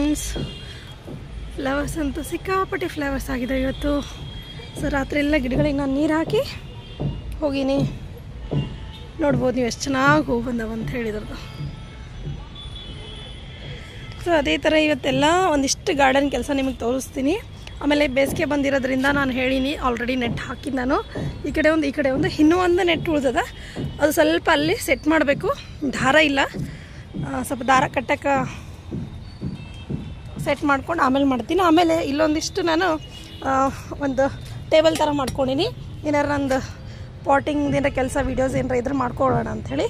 Friends, flowers ಅಂತೂ ಸಿಕ್ಕಾಪಟ್ಟೆ flowers ಆಗಿದೆ ಇವತ್ತು. ಸೊ ರಾತ್ರಿ ಎಲ್ಲ ಗಿಡಗಳಿಗೆ ನಾನು ನೀರು ಹಾಕಿ ಹೋಗೀನಿ. ನೋಡ್ಬೋದು ನೀವು ಎಷ್ಟು ಚೆನ್ನಾಗಿ ಹೂ ಬಂದವು ಅಂತ ಹೇಳಿದ್ರದ್ದು. ಸೊ ಅದೇ ಥರ ಇವತ್ತೆಲ್ಲ ಒಂದಿಷ್ಟು ಗಾರ್ಡನ್ ಕೆಲಸ ನಿಮಗೆ ತೋರಿಸ್ತೀನಿ. ಆಮೇಲೆ ಬೇಸಿಗೆ ಬಂದಿರೋದ್ರಿಂದ ನಾನು ಹೇಳೀನಿ, ಆಲ್ರೆಡಿ ನೆಟ್ ಹಾಕಿದ್ದು ನಾನು. ಈ ಕಡೆ ಒಂದು ಇನ್ನೂ ಒಂದು ನೆಟ್ ಉಳಿದದ. ಅದು ಸ್ವಲ್ಪ ಅಲ್ಲಿ ಸೆಟ್ ಮಾಡಬೇಕು. ದಾರ ಇಲ್ಲ, ಸ್ವಲ್ಪ ದಾರ ಕಟ್ಟಕ್ಕೆ ಸೆಟ್ ಮಾಡ್ಕೊಂಡು ಆಮೇಲೆ ಮಾಡ್ತೀನಿ. ಆಮೇಲೆ ಇಲ್ಲೊಂದಿಷ್ಟು ನಾನು ಒಂದು ಟೇಬಲ್ ಥರ ಮಾಡ್ಕೊಂಡಿನಿ. ಏನಾರು ನಂದು ಪಾಟಿಂಗ್ದಿನ ಕೆಲಸ ವೀಡಿಯೋಸ್ ಏನಾರ ಇದ್ರೆ ಮಾಡ್ಕೊಳ್ಳೋಣ ಅಂಥೇಳಿ.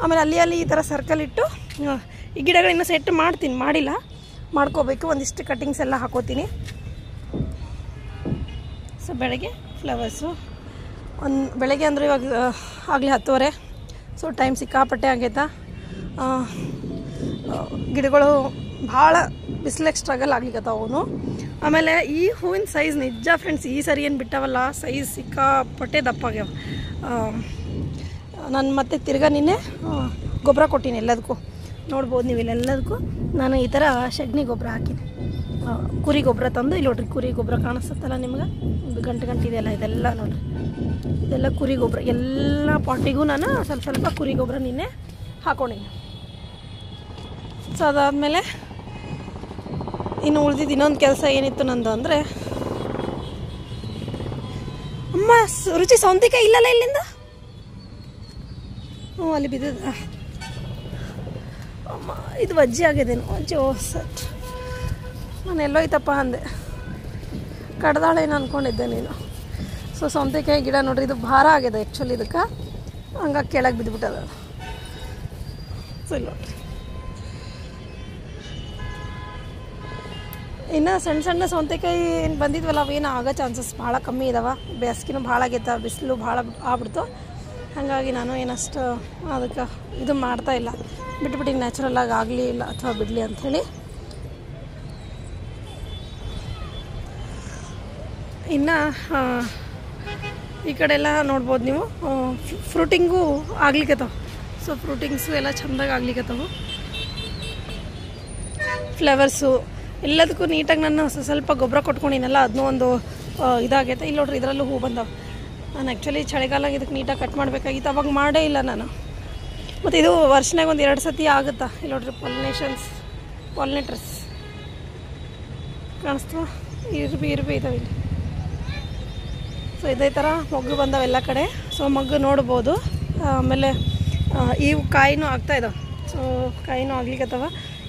ಆಮೇಲೆ ಅಲ್ಲಿ ಈ ಥರ ಸರ್ಕಲ್ ಇಟ್ಟು ಈ ಗಿಡಗಳನ್ನ ಸೆಟ್ ಮಾಡಿಲ್ಲ, ಮಾಡ್ಕೋಬೇಕು. ಒಂದಿಷ್ಟು ಕಟ್ಟಿಂಗ್ಸ್ ಎಲ್ಲ ಹಾಕೋತೀನಿ. ಸೊ ಬೆಳಗ್ಗೆ ಫ್ಲವರ್ಸು ಬೆಳಗ್ಗೆ ಅಂದರೆ ಇವಾಗ ಆಗಲಿ 10:30. ಸೊ ಟೈಮ್ ಸಿಕ್ಕಾಪಟ್ಟೆ ಆಗೈತಾ. ಗಿಡಗಳು ಭಾಳ ಬಿಸಿಲಿಗೆ ಸ್ಟ್ರಗಲ್ ಆಗ್ಲಿಕ್ಕತ್ತಾವ ಅವನು. ಆಮೇಲೆ ಈ ಹೂವಿನ ಸೈಜ್ ನಿಜ ಫ್ರೆಂಡ್ಸ್, ಈ ಸರಿ ಏನು ಬಿಟ್ಟವಲ್ಲ, ಸೈಜ್ ಸಿಕ್ಕಾಪಟ್ಟೆ ದಪ್ಪಾಗ್ಯಾವ. ನಾನು ಮತ್ತೆ ತಿರ್ಗಾ ನಿನ್ನೆ ಗೊಬ್ಬರ ಕೊಟ್ಟೀನಿ ಎಲ್ಲದಕ್ಕೂ. ನೋಡ್ಬೋದು ನೀವು ಇಲ್ಲೆಲ್ಲದಕ್ಕೂ ನಾನು ಈ ಥರ ಸಗಣಿ ಗೊಬ್ಬರ ಹಾಕಿನಿ. ಕುರಿ ಗೊಬ್ಬರ ತಂದು ಇಲ್ಲಿ ನೋಡ್ರಿ, ಕುರಿ ಗೊಬ್ಬರ ಕಾಣಿಸುತ್ತಲ್ಲ ನಿಮ್ಗೆ, ಇದು ಗಂಟು ಇದೆಯಲ್ಲ, ಇದೆಲ್ಲ ನೋಡ್ರಿ, ಇದೆಲ್ಲ ಕುರಿ ಗೊಬ್ಬರ. ಎಲ್ಲ ಪಾಟಿಗೂ ನಾನು ಸ್ವಲ್ಪ ಕುರಿ ಗೊಬ್ಬರ ನಿನ್ನೆ ಹಾಕೊಂಡಿನಿ. ಸೊ ಅದಾದಮೇಲೆ ಇನ್ನು ಉಳಿದಿದ್ದು ಇನ್ನೊಂದು ಕೆಲಸ ಏನಿತ್ತು ನಂದು ಅಂದರೆ, ಅಮ್ಮ ರುಚಿ ಸೌಂತಿಕಾಯಿ ಇಲ್ಲಲ್ಲ ಇಲ್ಲಿಂದ. ಹ್ಞೂ ಅಲ್ಲಿ ಬಿದ್ದದ. ಅಮ್ಮ ಇದು ವಜ್ಜಿ ಆಗಿದ್ದೇನು, ವಜ್ಜಿ ಸಟ್. ನಾನು ಎಲ್ಲೋಯ್ತಪ್ಪ ಅಂದೆ, ಕಡ್ದಾಳೇನು ಅಂದ್ಕೊಂಡಿದ್ದೆ ನೀನು. ಸೊ ಸೌಂತಿಕಾಯಿ ಗಿಡ ನೋಡ್ರಿ, ಇದು ಭಾರ ಆಗಿದೆ ಆ್ಯಕ್ಚುಲಿ ಇದಕ್ಕೆ, ಹಂಗಾಗಿ ಕೆಳಗೆ ಬಿದ್ದುಬಿಟ್ಟದ. ಸೊ ಇಲ್ಲ ನೋಡ್ರಿ, ಇನ್ನು ಸಣ್ಣ ಸೌಂತೆಕಾಯಿ ಏನು ಬಂದಿದ್ವಲ್ಲ, ಅವೇನು ಆಗೋ ಚಾನ್ಸಸ್ ಭಾಳ ಕಮ್ಮಿ ಇದಾವೆ. ಬೇಸಿಗೆನೂ ಭಾಳ ಆಗೈತೆ, ಬಿಸಿಲು ಭಾಳ ಆಗ್ಬಿಡ್ತು. ಹಾಗಾಗಿ ನಾನು ಏನಷ್ಟು ಅದಕ್ಕೆ ಇದು ಮಾಡ್ತಾಯಿಲ್ಲ, ಬಿಟ್ಬಿಟ್ಟು ನ್ಯಾಚುರಲಾಗಿ ಆಗಲಿ ಇಲ್ಲ ಅಥವಾ ಬಿಡಲಿ ಅಂಥೇಳಿ. ಇನ್ನು ಈ ಕಡೆ ಎಲ್ಲ ನೋಡ್ಬೋದು ನೀವು, ಫ್ರೂಟಿಂಗು ಆಗ್ಲಿಕ್ಕತ್ತವ. ಸೊ ಫ್ರೂಟಿಂಗ್ಸು ಎಲ್ಲ ಚೆಂದಾಗಿ ಆಗ್ಲಿಕ್ಕತ್ತವು. ಫ್ಲವರ್ಸು ಎಲ್ಲದಕ್ಕೂ ನೀಟಾಗಿ ನಾನು ಸ್ವಲ್ಪ ಗೊಬ್ಬರ ಕೊಟ್ಕೊಂಡಿನಲ್ಲ, ಅದನ್ನೂ ಒಂದು ಇದಾಗೈತೆ. ಇಲ್ಲಿ ನೋಡ್ರಿ, ಇದರಲ್ಲೂ ಹೂ ಬಂದವು. ನಾನು ಆ್ಯಕ್ಚುಲಿ ಚಳಿಗಾಲಾಗ ಇದಕ್ಕೆ ನೀಟಾಗಿ ಕಟ್ ಮಾಡಬೇಕಾಗಿತ್ತು, ಅವಾಗ ಮಾಡೇ ಇಲ್ಲ ನಾನು. ಮತ್ತು ಇದು ವರ್ಷನಾಗ ಒಂದು 2 ಸತಿ ಆಗುತ್ತಾ. ಇಲ್ಲಿ ನೋಡ್ರಿ, ಪಾಲಿನೇಟರ್ಸ್ ಕಾಣಿಸ್ತವ, ಇರ್ಬಿ ಇದಾವೆ ಇಲ್ಲಿ. ಸೊ ಇದೇ ಥರ ಮೊಗ್ಗು ಬಂದವೆ ಎಲ್ಲ ಕಡೆ. ಸೊ ಮೊಗ್ಗು ನೋಡ್ಬೋದು. ಆಮೇಲೆ ಇವು ಕಾಯಿನೂ ಆಗ್ತಾಯಿದ್ದಾವೆ. ಸೊ ಕಾಯಿನೂ ಆಗ್ಲಿಕ್ಕತ್ತವ.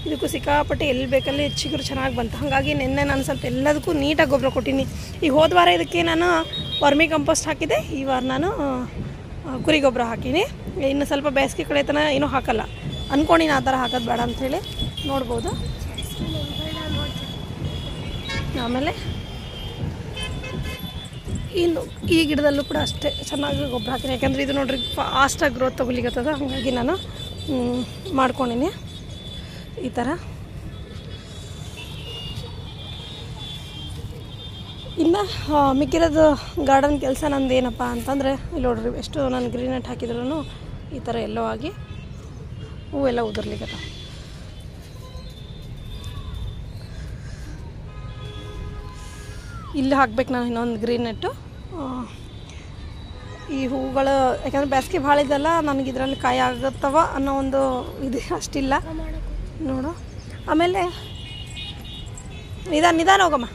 ಇದಕ್ಕೂ ಸಿಕ್ಕಾಪಟ್ಟೆ ಎಲ್ಲಿ ಬೇಕಲ್ಲಿ ಚಿಗುರು ಚೆನ್ನಾಗಿ ಬಂತು. ಹಾಗಾಗಿ ನಿನ್ನೆ ನಾನು ಸ್ವಲ್ಪ ಎಲ್ಲದಕ್ಕೂ ನೀಟಾಗಿ ಗೊಬ್ಬರ ಕೊಟ್ಟೀನಿ. ಈಗ ಹೋದ ವಾರ ಇದಕ್ಕೆ ನಾನು ವರ್ಮಿ ಕಂಪೋಸ್ಟ್ ಹಾಕಿದೆ, ಈ ವಾರ ನಾನು ಕುರಿ ಗೊಬ್ಬರ ಹಾಕೀನಿ. ಇನ್ನು ಸ್ವಲ್ಪ ಬೇಸಿಗೆ ಕಡೆ ತನಕ ಏನೂ ಹಾಕಲ್ಲ ಅಂದ್ಕೊಂಡಿನಿ, ಆ ಥರ ಹಾಕೋದು ಬೇಡ ಅಂಥೇಳಿ. ನೋಡ್ಬೋದು. ಆಮೇಲೆ ಇನ್ನು ಈ ಗಿಡದಲ್ಲೂ ಕೂಡ ಅಷ್ಟೇ ಚೆನ್ನಾಗಿ ಗೊಬ್ಬರ ಹಾಕಿನಿ. ಯಾಕೆಂದರೆ ಇದು ನೋಡ್ರಿ ಫಾಸ್ಟಾಗಿ ಗ್ರೋತ್ ತೊಗೊಲಿಕ್ಕತ್ತದ, ಹಾಗಾಗಿ ನಾನು ಮಾಡ್ಕೊಂಡಿನಿ ಈ ಥರ. ಇನ್ನು ಮಿಕ್ಕಿರೋದು ಗಾರ್ಡನ್ ಕೆಲಸ ನಂದು ಏನಪ್ಪ ಅಂತಂದರೆ, ಇಲ್ಲಿ ನೋಡ್ರಿ ಎಷ್ಟು ನಾನು ಗ್ರೀನ್ ನೆಟ್ ಹಾಕಿದ್ರೂ ಈ ಥರ ಎಲ್ಲೋ ಆಗಿ ಹೂವೆಲ್ಲ ಉದುರ್ಲಿಕ್ಕತ್ತ. ಇಲ್ಲಿ ಹಾಕ್ಬೇಕು ನಾನು ಇನ್ನೊಂದು ಗ್ರೀನ್ ನೆಟ್ಟು. ಈ ಹೂಗಳು ಯಾಕಂದರೆ ಬೇಸಿಗೆ ಭಾಳ ಇದೆಲ್ಲ, ನನಗೆ ಇದರಲ್ಲಿ ಕಾಯಿ ಆಗುತ್ತವ ಅನ್ನೋ ಒಂದು ಇದು ಅಷ್ಟಿಲ್ಲ ನೋಡು. ಆಮೇಲೆ ನಿಧಾನ ಹೋಗಮ್ಮ.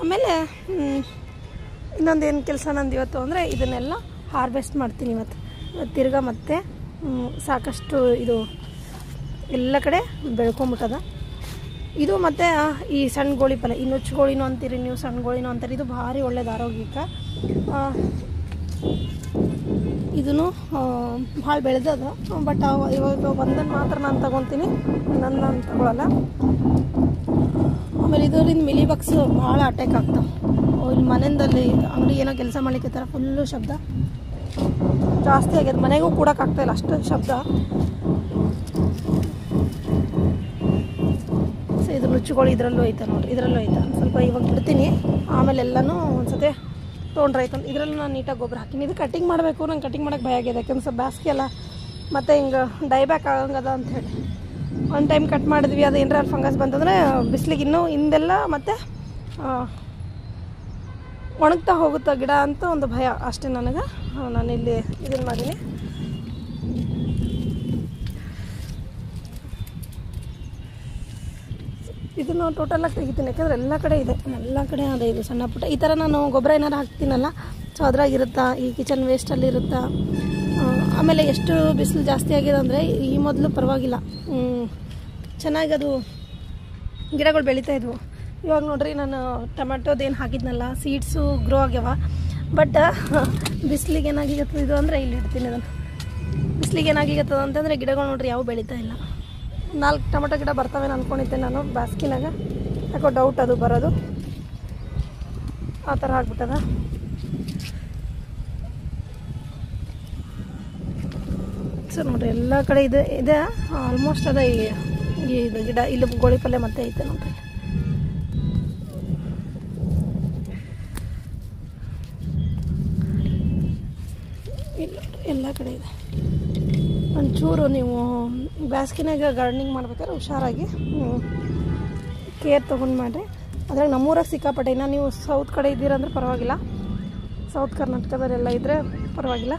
ಆಮೇಲೆ ಇನ್ನೊಂದು ಏನು ಕೆಲಸ ನಂದು ಇವತ್ತು ಅಂದರೆ, ಇದನ್ನೆಲ್ಲ ಹಾರ್ವೆಸ್ಟ್ ಮಾಡ್ತೀನಿ ಇವತ್ತು ತಿರ್ಗಾ. ಮತ್ತೆ ಸಾಕಷ್ಟು ಇದು ಎಲ್ಲ ಕಡೆ ಬೆಳ್ಕೊಂಬಿಟ್ಟದ ಇದು. ಮತ್ತು ಈ ಸಣ್ಣ ಗೋಳಿ ಪಲ್ಯ, ಈ ನುಚ್ಚುಗೋಳಿನೂ ಅಂತೀರಿ ನೀವು, ಸಣ್ಣ ಗೋಳಿನೂ ಅಂತೀರಿ. ಇದು ಭಾರಿ ಒಳ್ಳೇದು ಆರೋಗ್ಯಕ್ಕೆ. ಇದೂ ಭಾಳ ಬೆಳೆದದ. ಬಟ್ ಇವಾಗ ಒಂದನ್ನು ಮಾತ್ರ ನಾನು ತೊಗೊತೀನಿ, ನಾನು ತೊಗೊಳಲ್ಲ. ಆಮೇಲೆ ಇದರಿಂದ ಮಿಲಿ ಬಗ್ಸ್ ಭಾಳ ಅಟ್ಯಾಕ್ ಆಗ್ತಾವೆ. ಇಲ್ಲಿ ಮನೆಯಲ್ಲಿ ಅಂಗಡಿ ಏನೋ ಕೆಲಸ ಮಾಡ್ಲಿಕ್ಕೆ ಥರ ಫುಲ್ಲು ಶಬ್ದ ಜಾಸ್ತಿ ಆಗ್ಯದ. ಮನೆಗೂ ಕೂಡೋಕ್ಕಾಗ್ತಾಯಿಲ್ಲ, ಅಷ್ಟು ಶಬ್ದ. ಸೊ ಇದು ನುಚ್ಚುಗಳು ಇದರಲ್ಲೂ ಐತೆ ನೋಡಿರಿ, ಇದರಲ್ಲೂ ಐತೆ. ಸ್ವಲ್ಪ ಇವಾಗ ಬಿಡ್ತೀನಿ, ಆಮೇಲೆ ಎಲ್ಲನೂ ಒಂದ್ಸತಿ ತೊಗೊಂಡ್ರಾಯ್ತು. ಇದರಲ್ಲೂ ನಾನು ನೀಟಾಗಿ ಗೊಬ್ಬರ ಹಾಕಿನಿ. ಇದು ಕಟಿಂಗ್ ಮಾಡಬೇಕು, ನಂಗೆ ಕಟಿಂಗ್ ಮಾಡೋಕ್ಕೆ ಭಯ ಆಗಿದೆ. ಯಾಕೆಂದ್ರೆ ಸ್ವಲ್ಪ ಬೇಸಿಗೆ ಅಲ್ಲ, ಮತ್ತು ಹಿಂಗೆ ಡೈಬ್ಯಾಕ್ ಆಗಂಗದ ಅಂಥೇಳಿ. ಒನ್ ಟೈಮ್ ಕಟ್ ಮಾಡಿದ್ವಿ, ಅದು ಏನಾರ ಫಂಗಸ್ ಬಂತಂದರೆ ಬಿಸಿಲಿಗೆ ಇನ್ನೂ ಹಿಂದೆಲ್ಲ ಮತ್ತು ಒಣಗ್ತಾ ಹೋಗುತ್ತಾ ಗಿಡ ಅಂತ ಒಂದು ಭಯ ಅಷ್ಟೇ ನನಗೆ. ನಾನಿಲ್ಲಿ ಇದನ್ನು ಮಾಡೀನಿ. ಇದನ್ನು ಟೋಟಲಾಗಿ ತೆಗಿತೀನಿ, ಯಾಕಂದರೆ ಎಲ್ಲ ಕಡೆ ಇದೆ, ಎಲ್ಲ ಕಡೆ ಅದೇ ಇದು ಸಣ್ಣ ಪುಟ್ಟ. ಈ ಥರ ನಾನು ಗೊಬ್ಬರ ಏನಾರು ಹಾಕ್ತೀನಲ್ಲ, ಸೊ ಅದ್ರಾಗಿರುತ್ತಾ, ಈ ಕಿಚನ್ ವೇಸ್ಟಲ್ಲಿ ಇರುತ್ತಾ. ಆಮೇಲೆ ಎಷ್ಟು ಬಿಸಿಲು ಜಾಸ್ತಿ ಆಗಿದೆ ಅಂದರೆ ಈ ಮೊದಲು ಪರವಾಗಿಲ್ಲ, ಚೆನ್ನಾಗಿ ಅದು ಗಿಡಗಳು ಬೆಳೀತಾ ಇದ್ವು. ಇವಾಗ ನೋಡ್ರಿ ನಾನು ಟೊಮೆಟೊದೇನು ಹಾಕಿದ್ನಲ್ಲ, ಸೀಡ್ಸು ಗ್ರೋ ಆಗ್ಯಾವ. ಬಟ್ ಬಿಸಿಲಿಗೆ ಏನಾಗಿಗತ್ತದ ಇದು ಅಂದರೆ ಇಲ್ಲಿ ಇಡ್ತೀನಿ ಅದನ್ನು. ಬಿಸಿಲಿಗೆ ಏನಾಗಿಗತ್ತದ ಅಂತಂದರೆ ಗಿಡಗಳು ನೋಡ್ರಿ ಯಾವ ಬೆಳೀತಾ ಇಲ್ಲ. 4 ಟೊಮೆಟೊ ಗಿಡ ಬರ್ತವೆ ಅಂದ್ಕೊಂಡಿದ್ದೆ ನಾನು ಬಾಸ್ಕಿನಾಗ, ಯಾಕೋ ಡೌಟ್ ಅದು ಬರೋದು, ಆ ಥರ ಆಗ್ಬಿಟ್ಟದ. ಸರ್ ನೋಡ್ರಿ ಎಲ್ಲ ಕಡೆ ಇದೆ ಆಲ್ಮೋಸ್ಟ್ ಅದ. ಇದು ಗಿಡ ಇಲ್ಲಿ ಗೋಳಿ ಪಲ್ಯ ಮತ್ತೆ ಐತೆ ನೋಡ್ರಿ. ಇಲ್ಲ ಎಲ್ಲ ಕಡೆ ಇದೆ. ಒಂಚೂರು ನೀವು ಬೇಸಿಗೆನಾಗ ಗಾರ್ಡನಿಂಗ್ ಮಾಡ್ಬೇಕಾದ್ರೆ ಹುಷಾರಾಗಿ ಕೇರ್ ತೊಗೊಂಡು ಮಾಡಿರಿ. ಅದ್ರಾಗ ನಮ್ಮೂರಾಗ ಸಿಕ್ಕಾಪಟ್ಟೆ. ಇನ್ನು ನೀವು ಸೌತ್ ಕಡೆ ಇದ್ದೀರಂದ್ರೆ ಪರವಾಗಿಲ್ಲ, ಸೌತ್ ಕರ್ನಾಟಕದಲ್ಲೆಲ್ಲ ಇದ್ದರೆ ಪರವಾಗಿಲ್ಲ.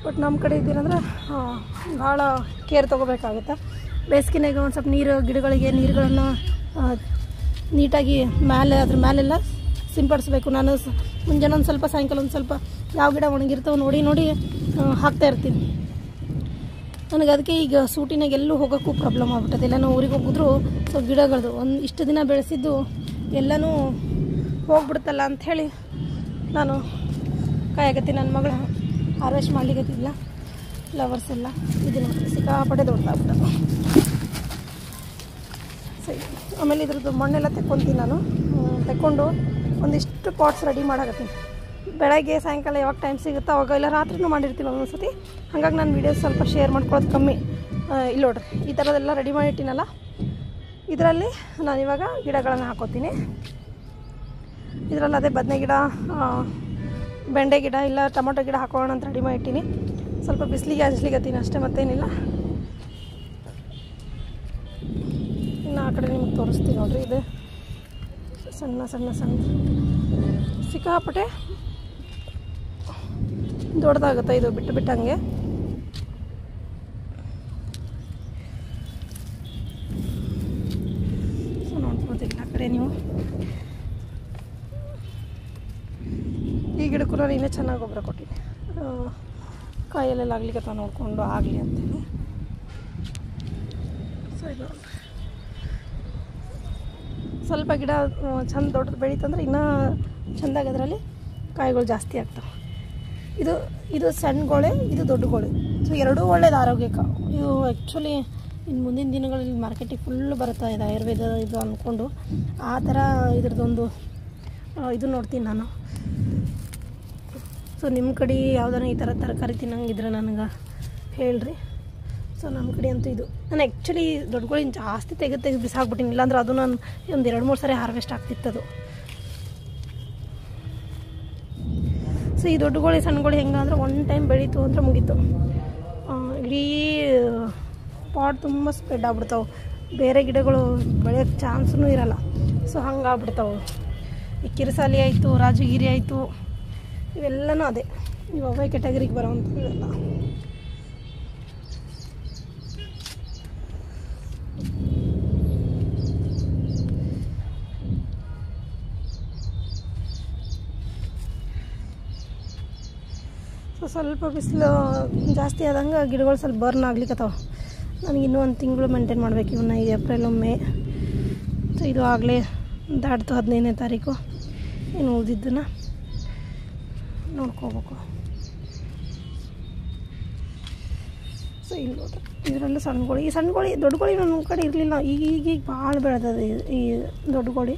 ಬಟ್ ನಮ್ಮ ಕಡೆ ಇದ್ದೀರಂದ್ರೆ ಭಾಳ ಕೇರ್ ತೊಗೋಬೇಕಾಗುತ್ತೆ. ಬೇಸಿಗೆನಾಗ ಒಂದು ಸ್ವಲ್ಪ ಗಿಡಗಳಿಗೆ ನೀರುಗಳನ್ನು ನೀಟಾಗಿ ಅದ್ರ ಮೇಲೆಲ್ಲ ಸಿಂಪಡಿಸ್ಬೇಕು. ನಾನು ಮುಂಜಾನೆ ಒಂದು ಸ್ವಲ್ಪ, ಸಾಯಂಕಾಲ ಒಂದು ಸ್ವಲ್ಪ ಯಾವ ಗಿಡ ಒಣಗಿರ್ತಾವೆ ನೋಡಿ ಹಾಕ್ತಾ ಇರ್ತೀನಿ. ನನಗೆ ಅದಕ್ಕೆ ಈಗ ಸೂಟಿನಾಗ ಎಲ್ಲೂ ಹೋಗೋಕ್ಕೂ ಪ್ರಾಬ್ಲಮ್ ಆಗ್ಬಿಟ್ಟದೆ. ಎಲ್ಲನೂ ಊರಿಗೆ ಹೋಗಿದ್ರು ಸೊ ಗಿಡಗಳದು ಇಷ್ಟು ದಿನ ಬೆಳೆಸಿದ್ದು ಎಲ್ಲನೂ ಹೋಗ್ಬಿಡ್ತಲ್ಲ ಅಂಥೇಳಿ ನಾನು ಕಾಯಾಗತ್ತೀನಿ. ನನ್ನ ಮಗಳು ಹಾರ್ವೆಸ್ಟ್ ಮಾಡ್ಲಿಕ್ಕತ್ತಿಲ್ಲ ಫ್ಲವರ್ಸ್ ಎಲ್ಲ. ಇದನ್ನು ಸಿಕ್ಕಾಪಟ್ಟೆ ದೊಡ್ಡದಾಗ್ಬಿಟ್ಟದು. ಸರಿ, ಆಮೇಲೆ ಇದ್ರದ್ದು ಮಣ್ಣೆಲ್ಲ ತೆಕ್ಕೊತೀನಿ ನಾನು. ತೆಕ್ಕೊಂಡು ಒಂದಿಷ್ಟು ಪಾಟ್ಸ್ ರೆಡಿ ಮಾಡಾಕತ್ತೀನಿ. ಬೆಳಗ್ಗೆ ಸಾಯಂಕಾಲ ಯಾವಾಗ ಟೈಮ್ ಸಿಗುತ್ತೋ ಅವಾಗ, ಇಲ್ಲ ರಾತ್ರಿನೂ ಮಾಡಿರ್ತೀನಿ ಒಂದೊಂದು ಸತಿ. ಹಾಗಾಗಿ ನಾನು ವೀಡಿಯೋಸ್ ಸ್ವಲ್ಪ ಶೇರ್ ಮಾಡ್ಕೊಳ್ಳೋದು ಕಮ್ಮಿ. ಇಲ್ಲಿ ನೋಡ್ರಿ ಈ ಥರದ್ದೆಲ್ಲ ರೆಡಿ ಮಾಡಿಟ್ಟಿನಲ್ಲ, ಇದರಲ್ಲಿ ನಾನಿವಾಗ ಗಿಡಗಳನ್ನು ಹಾಕೋತೀನಿ. ಇದರಲ್ಲಿ ಅದೇ ಬದನೆ ಗಿಡ, ಬೆಂಡೆ ಗಿಡ, ಇಲ್ಲ ಟೊಮೊಟೊ ಗಿಡ ಹಾಕೋಣ ಅಂತ ರೆಡಿ ಮಾಡಿಟ್ಟಿನಿ. ಸ್ವಲ್ಪ ಬಿಸಿಲಿಗೆ ಹಚ್ಲಿಕ್ಕತ್ತೀನಿ ಅಷ್ಟೇ, ಮತ್ತೇನಿಲ್ಲ. ಇನ್ನು ಆ ಕಡೆ ನಿಮ್ಗೆ ತೋರಿಸ್ತೀನಿ ನೋಡ್ರಿ. ಇದು ಸಣ್ಣ ಸಣ್ಣ ಸಣ್ಣ ಸಿಕ್ಕಾಪಟ್ಟೆ ದೊಡ್ಡದಾಗುತ್ತೆ ಇದು ಬಿಟ್ಟಂಗೆ. ಸೊ ನೋಡ್ಬೋದಿಲ್ಲ ಆ ಕಡೆ ನೀವು. ಈ ಗಿಡಕ್ಕೂ ನಾನು ಇನ್ನೂ ಚೆನ್ನಾಗಿ ಗೊಬ್ಬರ ಕೊಟ್ಟಿನಿ, ಕಾಯಲ್ಲೆಲ್ಲ ಆಗ್ಲಿಕ್ಕೆ ನೋಡಿಕೊಂಡು ಆಗಲಿ ಅಂತೇಳಿ. ಸೊ ಇದು ಸ್ವಲ್ಪ ಗಿಡ ಚೆಂದ ದೊಡ್ಡದು ಬೆಳೀತಂದ್ರೆ ಇನ್ನೂ ಚೆಂದಾಗಿ ಅದರಲ್ಲಿ ಕಾಯಿಗಳು ಜಾಸ್ತಿ ಆಗ್ತವೆ. ಇದು ಸಣ್ಣ ಗೋಳೆ, ಇದು ದೊಡ್ಡ ಗೋಳೆ. ಸೊ ಎರಡೂ ಒಳ್ಳೇದು ಆರೋಗ್ಯಕ್ಕೆ. ಇವು ಆ್ಯಕ್ಚುಲಿ ಇನ್ನು ಮುಂದಿನ ದಿನಗಳಲ್ಲಿ ಮಾರ್ಕೆಟಿಗೆ ಫುಲ್ ಬರ್ತಾ ಇದೆ ಆಯುರ್ವೇದ ಇದು ಅಂದ್ಕೊಂಡು. ಆ ಥರ ಇದ್ರದ್ದೊಂದು ಇದು ನೋಡ್ತೀನಿ ನಾನು. ಸೊ ನಿಮ್ಮ ಕಡೆ ಯಾವ್ದಾರ ಈ ಥರ ತರಕಾರಿ ತಿನ್ನಂಗಿದ್ರೆ ನನಗೆ ಹೇಳ್ರಿ. ಸೊ ನಮ್ಮ ಕಡೆ ಅಂತೂ ಇದು ನಾನು ಆ್ಯಕ್ಚುಲಿ ದೊಡ್ಡಗಳಿನ ಜಾಸ್ತಿ ತೆಗೆದು ಬಿಸಾಕ್ಬಿಟ್ಟಿನಿ. ಇಲ್ಲಾಂದ್ರೆ ಅದು ನಾನು ಒಂದು 2-3 ಸರಿ ಹಾರ್ವೆಸ್ಟ್ ಆಗ್ತಿತ್ತದು. ಸೊ ಈ ದೊಡ್ಡಗಳು ಸಣ್ಣಗಳು ಹೆಂಗೆ ಅಂದ್ರೆ ಒನ್ ಟೈಮ್ ಬೆಳೀತು ಅಂದ್ರೆ ಮುಗೀತು, ಇಡೀ ಪಾಟ್ ತುಂಬ ಸ್ಪ್ರೆಡ್ ಆಗ್ಬಿಡ್ತಾವೆ. ಬೇರೆ ಗಿಡಗಳು ಬೆಳೆಯೋಕ್ಕೆ ಚಾನ್ಸೂ ಇರಲ್ಲ. ಸೊ ಹಂಗೆ ಆಗ್ಬಿಡ್ತಾವೆ. ಈ ಕಿರಸಾಲಿ ಆಯಿತು, ರಾಜಗಿರಿ ಆಯಿತು, ಇವೆಲ್ಲನೂ ಅದೇ ಇವು ಅವೇ ಕ್ಯಾಟಗರಿಗೆ ಬರೋವಂಥವೆಲ್ಲ. ಸೊ ಸ್ವಲ್ಪ ಬಿಸಿಲು ಜಾಸ್ತಿ ಆದಂಗೆ ಗಿಡಗಳು ಸ್ವಲ್ಪ ಬರ್ನ್ ಆಗ್ಲಿಕ್ಕತ್ತಾವ. ನನಗೆ ಇನ್ನೂ 1 ತಿಂಗಳು ಮೇಂಟೈನ್ ಮಾಡಬೇಕು ಇವನ್ನ. ಈಗ ಏಪ್ರಿಲ್ ಮೇ, ಸೊ ಇದು ಆಗಲೇ ದಾಟ್ತು 15ನೇ ತಾರೀಕು. ಇನ್ನು ಉಳಿದಿದ್ದನ್ನು ನೋಡ್ಕೋಬೇಕು. ಸೊ ಇಲ್ಲಿ ನೋಡ್ರಿ ಇದರಲ್ಲೂ ಸಣ್ಣಗೋಳಿ. ಈ ಸಣ್ಣಗೋಳಿ ದೊಡ್ಡಗೋಳಿ ನನ್ನ ಕಡೆ ಇರಲಿಲ್ಲ. ಈಗ ಭಾಳ ಬೆಳೆದದೆ ಈ ದೊಡ್ಡಗೋಳಿ.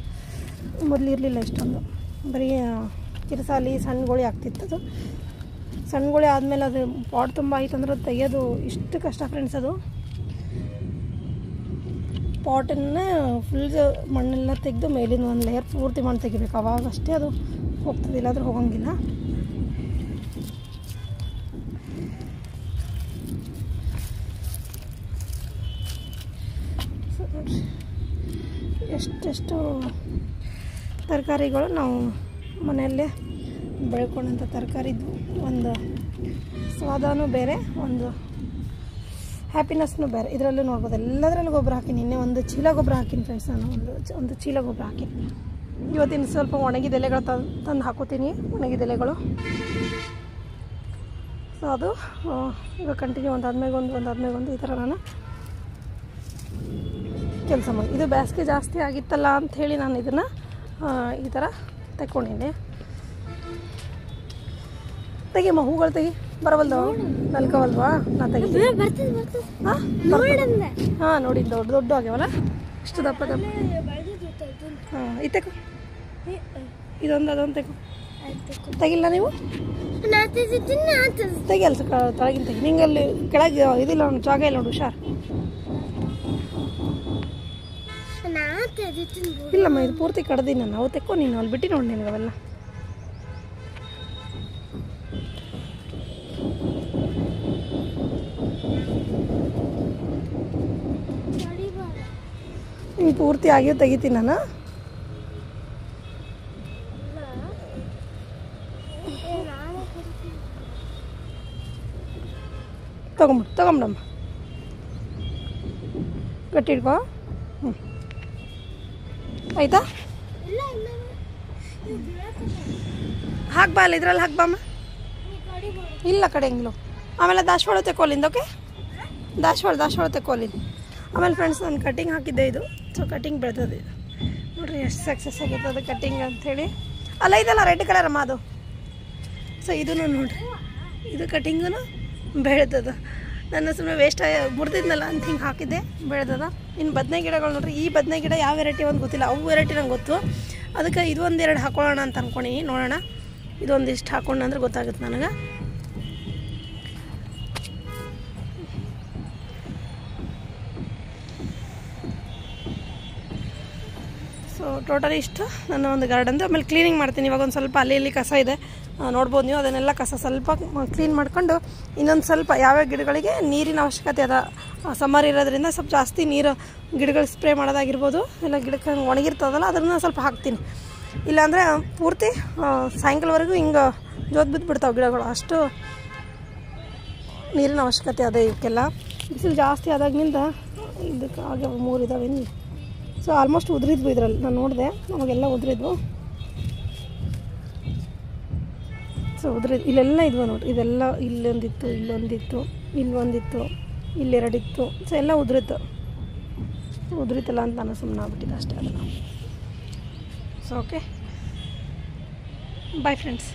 ಮೊದಲು ಇರಲಿಲ್ಲ ಇಷ್ಟೊಂದು, ಬರೀ ಕಿರಸಾಲಿ ಸಣ್ಣಗೋಳಿ ಆಗ್ತಿತ್ತದು. ಸಣ್ಣಗೋಳಿ ಆದಮೇಲೆ ಅದು ಪಾಟ್ ತುಂಬ ಆಯ್ತು ಅಂದ್ರೆ ತೆಗೆಯೋದು ಇಷ್ಟು ಕಷ್ಟ ಫ್ರೆಂಡ್ಸ್. ಅದು ಪಾಟನ್ನು ಫುಲ್ ಮಣ್ಣೆಲ್ಲ ತೆಗೆದು ಮೇಲಿನ ಒಂದು ಲೇಯರ್ ಪೂರ್ತಿ ಮಣ್ಣು ತೆಗಿಬೇಕು, ಅವಾಗಷ್ಟೇ ಅದು ಹೋಗ್ತದೆ, ಇಲ್ಲಾಂದ್ರೆ ಹೋಗೋಂಗಿಲ್ಲ. ನೋಡಿರಿ ಎಷ್ಟೆಷ್ಟು ತರಕಾರಿಗಳು ನಾವು ಮನೆಯಲ್ಲೇ ಬೆಳ್ಕೊಂಡಂಥ ತರಕಾರಿದ್ದು ಒಂದು ಸ್ವಾದನೂ ಬೇರೆ, ಒಂದು ಹ್ಯಾಪಿನೆಸ್ನೂ ಬೇರೆ. ಇದರಲ್ಲೂ ನೋಡ್ಬೋದು ಎಲ್ಲದರಲ್ಲೂ ಗೊಬ್ಬರ ಹಾಕಿನಿ. ನಿನ್ನೆ ಒಂದು ಚೀಲ ಗೊಬ್ಬರ ಹಾಕಿನಿ ಫ್ರೆಂಡ್ಸ್. ನಾನು ಒಂದು ಚೀಲ ಗೊಬ್ಬರ ಹಾಕಿನಿ. ಇವತ್ತಿನ ಸ್ವಲ್ಪ ಒಣಗಿದ ಎಲೆಗಳು ತಂದು ಹಾಕೋತೀನಿ, ಒಣಗಿದ ಎಲೆಗಳು. ಸೊ ಅದು ಈಗ ಕಂಟಿನ್ಯೂ ಒಂದಾದ್ಮೇಲೆ ಒಂದು ಈ ಥರ ನಾನು ಕೆಲಸ ಮಾಡಿ. ಇದು ಬೇಸಿಗೆ ಜಾಸ್ತಿ ಆಗಿತ್ತಲ್ಲ ಅಂಥೇಳಿ ನಾನು ಇದನ್ನು ಈ ಥರ ತೆಕ್ಕೊಂಡಿನಿ. ತೆಗಿಯಮ್ಮ, ಹೂಗಳು ತೆಗಿ. ಬರವಲ್ದು, ನಲ್ಕವಲ್ವಾ? ನಾ ತೆಗಿತೀನಿ. ಹಾಂ ನೋಡಿ, ದೊಡ್ಡ ಆಗ್ಯಾವಲ್ಲ, ಇಷ್ಟು ದಪ್ಪ. ಹಾಂ ಇತ್ತೆಕು, ಇದೊಂದು ತೆಗು. ತೆಗಿಲ್ಲ ನೀವು? ತೆಗಿಯಲ್ಲ ತಳಗಿನ ತೆಗಿ. ನಿಂಗೆ ಅಲ್ಲಿ ಕೆಳಗೆ ಇದಿಲ್ಲ ನೋಡಿ, ಜಾಗ ಇಲ್ಲ ನೋಡಿ, ಹುಷಾರು. ಇಲ್ಲಮ್ಮ, ಇದು ಪೂರ್ತಿ ಕಡ್ದೀನಿ ನಾನು. ಅವು ತೆಕ್ಕೋ ನೀನು, ಅಲ್ಲಿ ಬಿಟ್ಟು ನೋಡಿ ನಿನಗೆ ಅವೆಲ್ಲ. ಹಿಂಗೆ ಪೂರ್ತಿ ಆಗಿಯೂ ತೆಗಿತೀನಿ ನಾನು. ತಗೊಂಬಿಡಮ್ಮ, ಗಟ್ಟಿ ಇಡ್ಕೋ. ಹ್ಞೂ ಆಯಿತಾ? ಹಾಕ್ಬಾ, ಅಲ್ಲ ಇದ್ರಲ್ಲಿ ಹಾಕ್ಬಾಮ್ಮ. ಇಲ್ಲ ಕಡೆಂಗಿಲ್ಲ. ಆಮೇಲೆ ದಾಸವಾಳ ತೆಕ್ಕೋಲಿಂದ. ಓಕೆ, ದಾಸವಾಳ ತೆಕ್ಕೋಲಿಂದ. ಆಮೇಲೆ ಫ್ರೆಂಡ್ಸ್, ನಾನು ಕಟ್ಟಿಂಗ್ ಹಾಕಿದ್ದೆ ಇದು. ಸೊ ಕಟ್ಟಿಂಗ್ ಬೆಳೆದದು ಇದು ನೋಡಿರಿ, ಎಷ್ಟು ಸಕ್ಸಸ್ ಆಗೈತೆ ಅದು ಕಟ್ಟಿಂಗ್ ಅಂಥೇಳಿ. ಅಲ್ಲ ಇದೆಲ್ಲ ರೆಡ್ ಕಲರ್ ಅಮ್ಮ ಅದು. ಸೊ ಇದನ್ನು ನೋಡಿರಿ, ಇದು ಕಟ್ಟಿಂಗೂ ಬೆಳೆದದ. ನನ್ನ ಸುಮ್ಮನೆ ವೇಸ್ಟ್ ಮುರಿದಿದ್ನಲ್ಲ ಅಂತ ಹಿಂಗೆ ಹಾಕಿದ್ದೆ, ಬೆಳೆದದ. ಇನ್ನು ಬದನೆ ಗಿಡಗಳು ನೋಡಿರಿ. ಈ ಬದನೆ ಗಿಡ ಯಾವ ವೆರೈಟಿ ಒಂದು ಗೊತ್ತಿಲ್ಲ, ಅವು ವೆರೈಟಿ ನಂಗೆ ಗೊತ್ತು. ಅದಕ್ಕೆ ಇದು ಒಂದೆರಡು ಹಾಕೊಳ್ಳೋಣ ಅಂತ ಅಂದ್ಕೊಂಡಿನಿ. ನೋಡೋಣ, ಇದೊಂದಿಷ್ಟು ಹಾಕೊಂಡು ಅಂದ್ರೆ ಗೊತ್ತಾಗುತ್ತೆ ನನಗೆ. ಸೊ ಟೋಟಲಿ ಇಷ್ಟು ನನ್ನ ಒಂದು ಗಾರ್ಡನ್ದು. ಆಮೇಲೆ ಕ್ಲೀನಿಂಗ್ ಮಾಡ್ತೀನಿ ಇವಾಗ. ಒಂದು ಸ್ವಲ್ಪ ಅಲ್ಲಿ ಇಲ್ಲಿ ಕಸ ಇದೆ, ನೋಡ್ಬೋದು ನೀವು. ಅದನ್ನೆಲ್ಲ ಕಸ ಸ್ವಲ್ಪ ಕ್ಲೀನ್ ಮಾಡ್ಕೊಂಡು, ಇನ್ನೊಂದು ಸ್ವಲ್ಪ ಯಾವ್ಯಾವ ಗಿಡಗಳಿಗೆ ನೀರಿನ ಅವಶ್ಯಕತೆ ಅದ. ಸಮ್ಮರ್ ಇರೋದ್ರಿಂದ ಸ್ವಲ್ಪ ಜಾಸ್ತಿ ನೀರು ಗಿಡಗಳು ಸ್ಪ್ರೇ ಮಾಡೋದಾಗಿರ್ಬೋದು, ಇಲ್ಲ ಗಿಡಕ್ಕೆ ಹಂಗೆ ಒಣಗಿರ್ತದಲ್ಲ ಅದನ್ನು ಸ್ವಲ್ಪ ಹಾಕ್ತೀನಿ. ಇಲ್ಲಾಂದರೆ ಪೂರ್ತಿ ಸಾಯಂಕಾಲವರೆಗೂ ಹಿಂಗೆ ಜೋತ್ ಬಿದ್ದುಬಿಡ್ತಾವೆ ಗಿಡಗಳು. ಅಷ್ಟು ನೀರಿನ ಅವಶ್ಯಕತೆ ಅದೇ ಇವಕ್ಕೆಲ್ಲ. ಬಿಸಿಲು ಜಾಸ್ತಿ ಆದಾಗಿನಿಂದ ಇದಕ್ಕೆ ಆಗ 3 ಇದ್ದಾವೆ ಇಲ್ಲಿ. ಸೊ ಆಲ್ಮೋಸ್ಟ್ ಉದುರಿದ್ವು ಇದರಲ್ಲಿ, ನಾನು ನೋಡಿದೆ, ನಮಗೆಲ್ಲ ಉದುರಿದ್ವು. ಸೊ ಇಲ್ಲೆಲ್ಲ ಇದ್ವು ನೋಡಿ, ಇದೆಲ್ಲ ಇಲ್ಲೊಂದಿತ್ತು, ಇಲ್ಲೊಂದಿತ್ತು, ಇಲ್ಲೆರಡಿತ್ತು. ಸೊ ಎಲ್ಲ ಉದುರಿತಲ್ಲ ಅಂತ ನಾನು ಸುಮ್ಮನೆ ಆಗ್ಬಿಟ್ಟಿದ್ದೆ ಅಷ್ಟೇ ಅದನ್ನು. So okay, bye friends.